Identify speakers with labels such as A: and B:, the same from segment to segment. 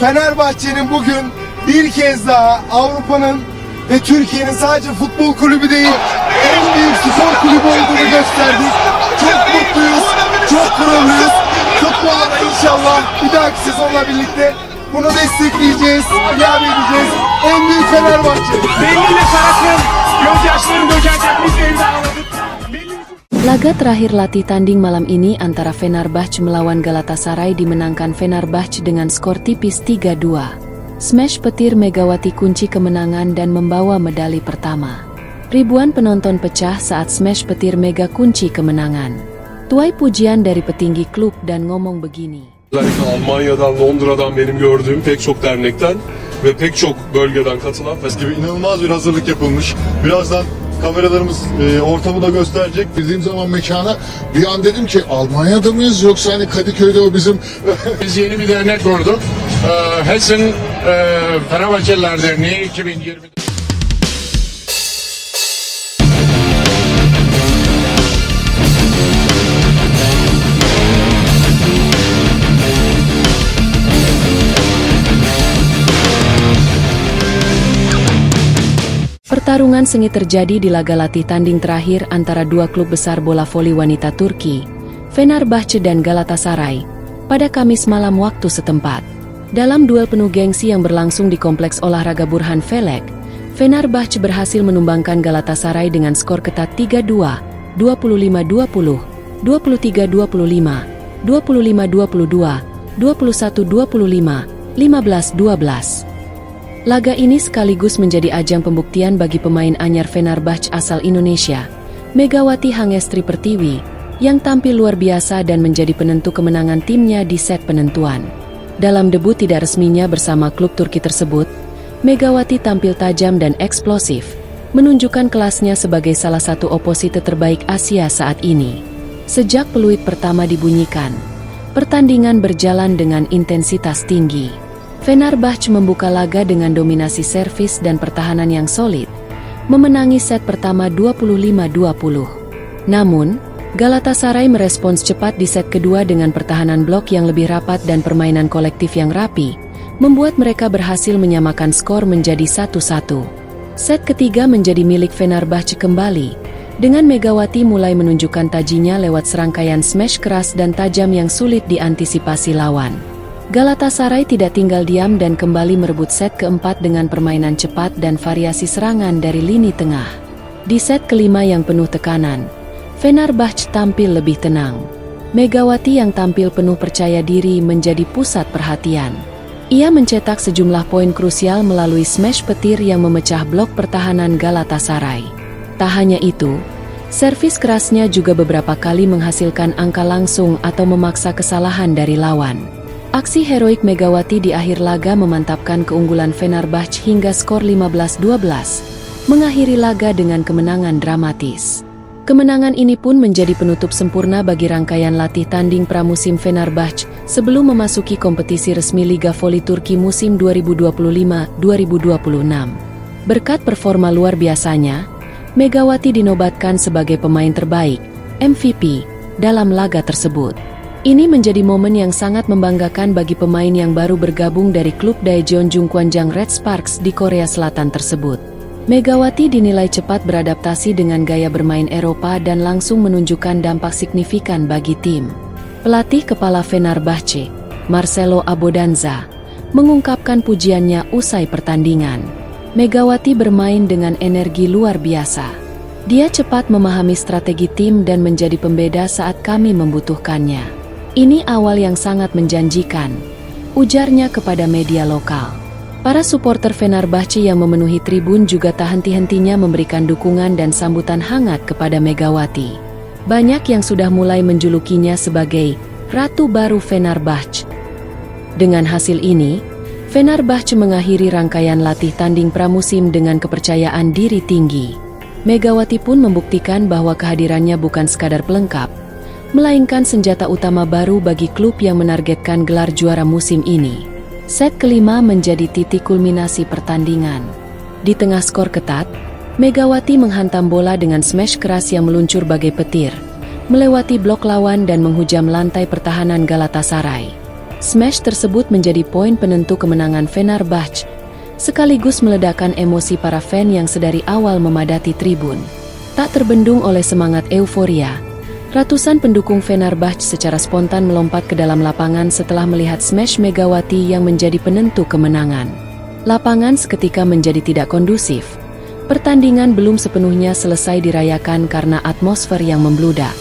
A: Fenerbahçe'nin bugün bir kez daha Avrupa'nın ve Türkiye'nin sadece futbol kulübü değil, en büyük spor kulübü olduğunu gösterdik. Çok mutluyuz, çok gururluyuz. Futbolda inşallah bir dahaki sezonla birlikte bunu destekleyeceğiz, ilave edeceğiz. En büyük Fenerbahçe.
B: Belliyle Saras'ın gözyaşlarını dökerken biz de imzaladık.
C: Laga terakhir latih tanding malam ini antara Fenerbahce melawan Galatasaray dimenangkan Fenerbahce dengan skor tipis 3-2. Smash petir Megawati kunci kemenangan dan membawa medali pertama. Ribuan penonton pecah saat smash petir Mega kunci kemenangan. Tuai pujian dari petinggi klub dan ngomong begini.
D: Özellikle Almanya'dan, Londra'dan benim gördüğüm pek çok dernekten ve pek çok bölgeden katılan
E: gibi inanılmaz bir hazırlık yapılmış. Birazdan kameralarımız ortamı da gösterecek. Bildiğim zaman mekana bir an dedim ki Almanya'da mıyız yoksa hani Kadıköy'de o bizim...
F: Biz yeni bir dernek kurduk. Hessen Fenerbahçeliler Derneği 2020.
C: Pertarungan sengit terjadi di laga latih tanding terakhir antara dua klub besar bola voli wanita Turki, Fenerbahce dan Galatasaray, pada Kamis malam waktu setempat. Dalam duel penuh gengsi yang berlangsung di Kompleks Olahraga Burhan Felek, Fenerbahce berhasil menumbangkan Galatasaray dengan skor ketat 3-2, 25-20, 23-25, 25-22, 21-25, 15-12. Laga ini sekaligus menjadi ajang pembuktian bagi pemain anyar Fenerbahce asal Indonesia, Megawati Hangestri Pertiwi, yang tampil luar biasa dan menjadi penentu kemenangan timnya di set penentuan. Dalam debut tidak resminya bersama klub Turki tersebut, Megawati tampil tajam dan eksplosif, menunjukkan kelasnya sebagai salah satu oposite terbaik Asia saat ini. Sejak peluit pertama dibunyikan, pertandingan berjalan dengan intensitas tinggi. Fenerbahce membuka laga dengan dominasi servis dan pertahanan yang solid, memenangi set pertama 25-20. Namun, Galatasaray merespons cepat di set kedua dengan pertahanan blok yang lebih rapat dan permainan kolektif yang rapi, membuat mereka berhasil menyamakan skor menjadi 1-1. Set ketiga menjadi milik Fenerbahce kembali, dengan Megawati mulai menunjukkan tajinya lewat serangkaian smash keras dan tajam yang sulit diantisipasi lawan. Galatasaray tidak tinggal diam dan kembali merebut set keempat dengan permainan cepat dan variasi serangan dari lini tengah. Di set kelima yang penuh tekanan, Fenerbahce tampil lebih tenang. Megawati yang tampil penuh percaya diri menjadi pusat perhatian. Ia mencetak sejumlah poin krusial melalui smash petir yang memecah blok pertahanan Galatasaray. Tak hanya itu, servis kerasnya juga beberapa kali menghasilkan angka langsung atau memaksa kesalahan dari lawan. Aksi heroik Megawati di akhir laga memantapkan keunggulan Fenerbahce hingga skor 15-12, mengakhiri laga dengan kemenangan dramatis. Kemenangan ini pun menjadi penutup sempurna bagi rangkaian latih tanding pramusim Fenerbahce sebelum memasuki kompetisi resmi Liga Voli Turki musim 2025-2026. Berkat performa luar biasanya, Megawati dinobatkan sebagai pemain terbaik, MVP, dalam laga tersebut. Ini menjadi momen yang sangat membanggakan bagi pemain yang baru bergabung dari klub Daejeon Jungkwanjang Red Sparks di Korea Selatan tersebut. Megawati dinilai cepat beradaptasi dengan gaya bermain Eropa dan langsung menunjukkan dampak signifikan bagi tim. Pelatih kepala Fenerbahce, Marcelo Abodanza, mengungkapkan pujiannya usai pertandingan. Megawati bermain dengan energi luar biasa. Dia cepat memahami strategi tim dan menjadi pembeda saat kami membutuhkannya. Ini awal yang sangat menjanjikan, ujarnya kepada media lokal. Para supporter Fenerbahce yang memenuhi tribun juga tak henti-hentinya memberikan dukungan dan sambutan hangat kepada Megawati. Banyak yang sudah mulai menjulukinya sebagai Ratu Baru Fenerbahce. Dengan hasil ini, Fenerbahce mengakhiri rangkaian latih tanding pramusim dengan kepercayaan diri tinggi. Megawati pun membuktikan bahwa kehadirannya bukan sekadar pelengkap, melainkan senjata utama baru bagi klub yang menargetkan gelar juara musim ini. Set kelima menjadi titik kulminasi pertandingan. Di tengah skor ketat, Megawati menghantam bola dengan smash keras yang meluncur bagai petir, melewati blok lawan dan menghujam lantai pertahanan Galatasaray. Smash tersebut menjadi poin penentu kemenangan Fenerbahce, sekaligus meledakkan emosi para fan yang sedari awal memadati tribun. Tak terbendung oleh semangat euforia, ratusan pendukung Fenerbahce secara spontan melompat ke dalam lapangan setelah melihat smash Megawati yang menjadi penentu kemenangan. Lapangan seketika menjadi tidak kondusif. Pertandingan belum sepenuhnya selesai dirayakan karena atmosfer yang membludak.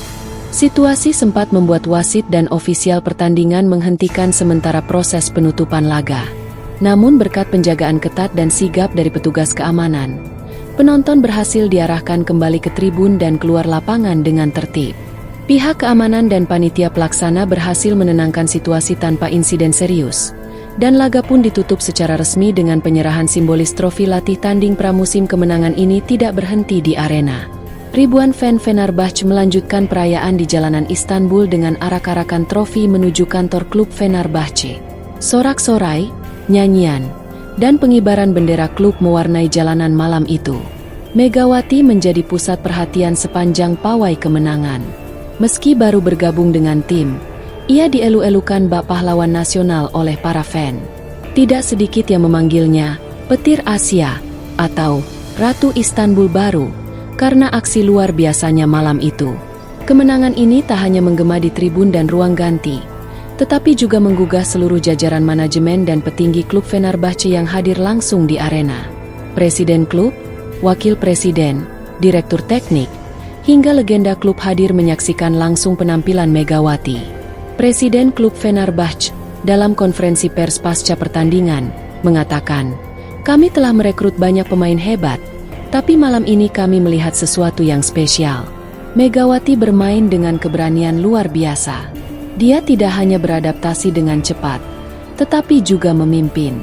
C: Situasi sempat membuat wasit dan ofisial pertandingan menghentikan sementara proses penutupan laga. Namun berkat penjagaan ketat dan sigap dari petugas keamanan, penonton berhasil diarahkan kembali ke tribun dan keluar lapangan dengan tertib. Pihak keamanan dan panitia pelaksana berhasil menenangkan situasi tanpa insiden serius, dan laga pun ditutup secara resmi dengan penyerahan simbolis trofi latih tanding pramusim. Kemenangan ini tidak berhenti di arena. Ribuan fan Fenerbahce melanjutkan perayaan di jalanan Istanbul dengan arak-arakan trofi menuju kantor klub Fenerbahce. Sorak-sorai, nyanyian, dan pengibaran bendera klub mewarnai jalanan malam itu. Megawati menjadi pusat perhatian sepanjang pawai kemenangan. Meski baru bergabung dengan tim, ia dielu-elukan bak pahlawan nasional oleh para fan. Tidak sedikit yang memanggilnya Petir Asia atau Ratu Istanbul baru karena aksi luar biasanya malam itu. Kemenangan ini tak hanya menggema di tribun dan ruang ganti, tetapi juga menggugah seluruh jajaran manajemen dan petinggi klub Fenerbahce yang hadir langsung di arena. Presiden klub, wakil presiden, direktur teknik, hingga legenda klub hadir menyaksikan langsung penampilan Megawati. Presiden klub Fenerbahce dalam konferensi pers pasca pertandingan mengatakan, "Kami telah merekrut banyak pemain hebat, tapi malam ini kami melihat sesuatu yang spesial." Megawati bermain dengan keberanian luar biasa. Dia tidak hanya beradaptasi dengan cepat, tetapi juga memimpin.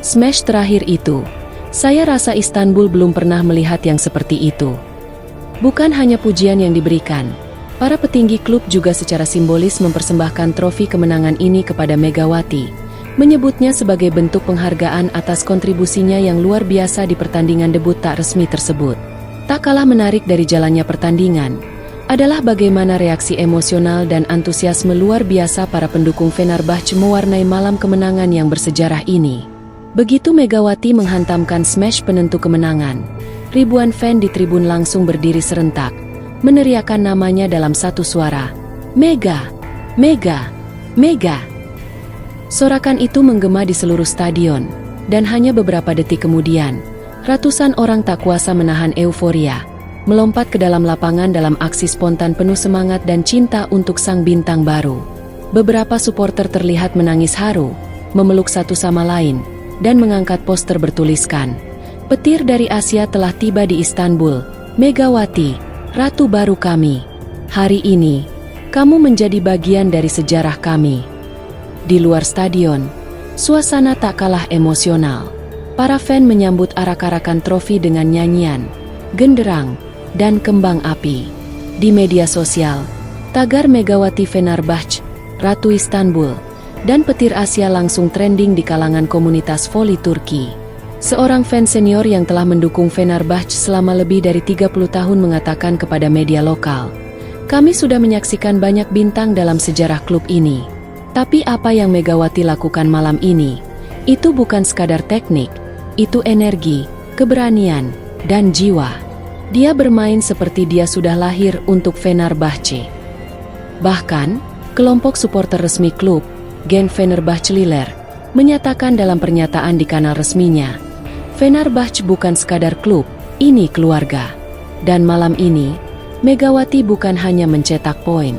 C: Smash terakhir itu, saya rasa Istanbul belum pernah melihat yang seperti itu. Bukan hanya pujian yang diberikan, para petinggi klub juga secara simbolis mempersembahkan trofi kemenangan ini kepada Megawati, menyebutnya sebagai bentuk penghargaan atas kontribusinya yang luar biasa di pertandingan debut tak resmi tersebut. Tak kalah menarik dari jalannya pertandingan adalah bagaimana reaksi emosional dan antusiasme luar biasa para pendukung Fenerbahce mewarnai malam kemenangan yang bersejarah ini. Begitu Megawati menghantamkan smash penentu kemenangan, ribuan fan di tribun langsung berdiri serentak, meneriakkan namanya dalam satu suara, "Mega! Mega! Mega!" Sorakan itu menggema di seluruh stadion, dan hanya beberapa detik kemudian, ratusan orang tak kuasa menahan euforia, melompat ke dalam lapangan dalam aksi spontan penuh semangat dan cinta untuk sang bintang baru. Beberapa supporter terlihat menangis haru, memeluk satu sama lain, dan mengangkat poster bertuliskan, "Petir dari Asia telah tiba di Istanbul, Megawati, Ratu baru kami. Hari ini, kamu menjadi bagian dari sejarah kami." Di luar stadion, suasana tak kalah emosional. Para fan menyambut arak-arakan trofi dengan nyanyian, genderang, dan kembang api. Di media sosial, tagar Megawati Fenerbahce, Ratu Istanbul, dan Petir Asia langsung trending di kalangan komunitas voli Turki. Seorang fan senior yang telah mendukung Fenerbahce selama lebih dari 30 tahun mengatakan kepada media lokal, "Kami sudah menyaksikan banyak bintang dalam sejarah klub ini. Tapi apa yang Megawati lakukan malam ini, itu bukan sekadar teknik, itu energi, keberanian, dan jiwa. Dia bermain seperti dia sudah lahir untuk Fenerbahce." Bahkan, kelompok supporter resmi klub, Geng Fenerbahce Liler, menyatakan dalam pernyataan di kanal resminya, "Fenerbahce bukan sekadar klub, ini keluarga." Dan malam ini, Megawati bukan hanya mencetak poin,